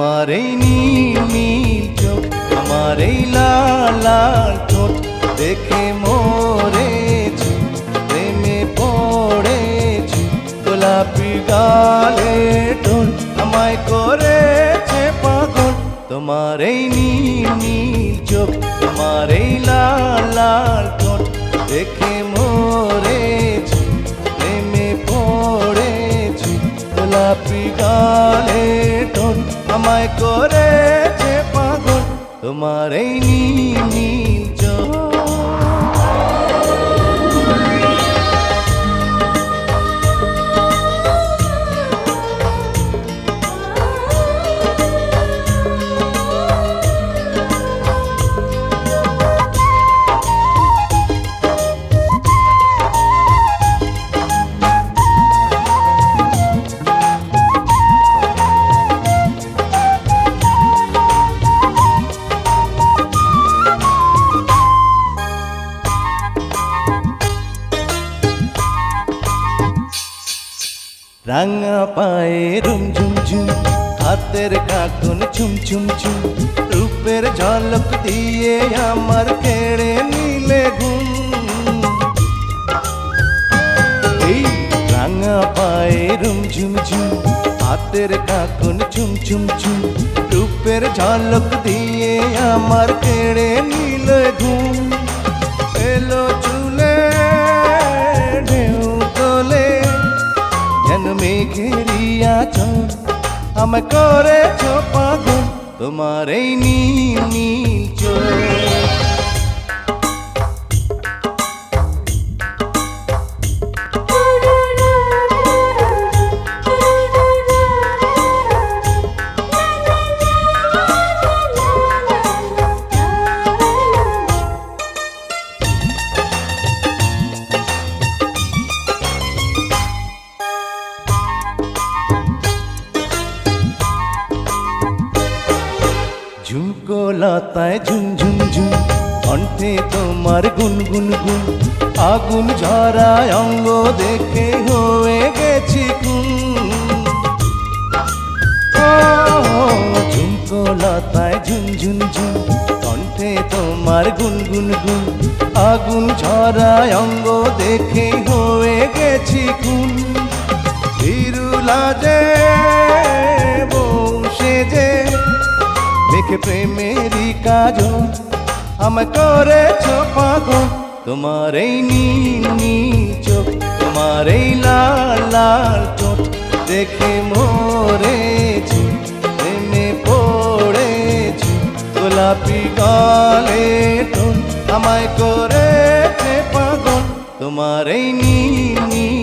তোমার এই নীল নীল চোখ, তোমার এই লাল লাল ঠোঁট দেখে মরেছি, প্রেমে পড়েছি। গোলাপি গালে টোল আমায় করেছে পাগল। তোমার এই নীল নীল চোখ, তোমার এই লাল লাল ঠোঁট দেখে মরেছি, প্রেমে পড়েছি। গোলাপি গালে টোল আমায় করেছে পাগল। তোমার এই নীল নীল চোখ। রাঙা পায়ে রুম ঝুম ঝুম, হাতের কাঁটুন চুম চুম চুম, রূপের ঝলক দিয়ে আমার কেড়ে নিলে ঘুম। এই রাঙা পায়ে রুম ঝুম ঝুম, হাতের কাঁটুন চুম চুম চুম, রূপের ঝলক দিয়ে আমার কেড়ে নিলে ঘুম। এলো চুলে ঢেউ তোলে যেন মেঘেরিয়া চল, আমায় করেছ পাগল। তোমার এই নীল নীল চোখ। ঝুমকো লতায় ঝুম ঝুম ঝুম, কণ্ঠে তোমার গুন গুন গুন, আগুন ঝরায় অঙ্গ দেখে হয়ে গেছি খুন। ঝুমকো লতায় ঝুম ঝুম ঝুম, কণ্ঠে তোমার গুন গুন গুন, আগুন ঝরায় অঙ্গ দেখে হয়ে গেছি খুন। বিরুলাজে বসে যে দেখে প্রেমেরই কাজল, আমায় করেছ পাগল। তোমার এই নীল নীল চোখ, তোমার এই লাল লাল ঠোঁট দেখে মরেছি, প্রেমে পড়েছি। গোলাপি গালে টোল আমায় করেছে পাগল। তোমার এই নীল নীল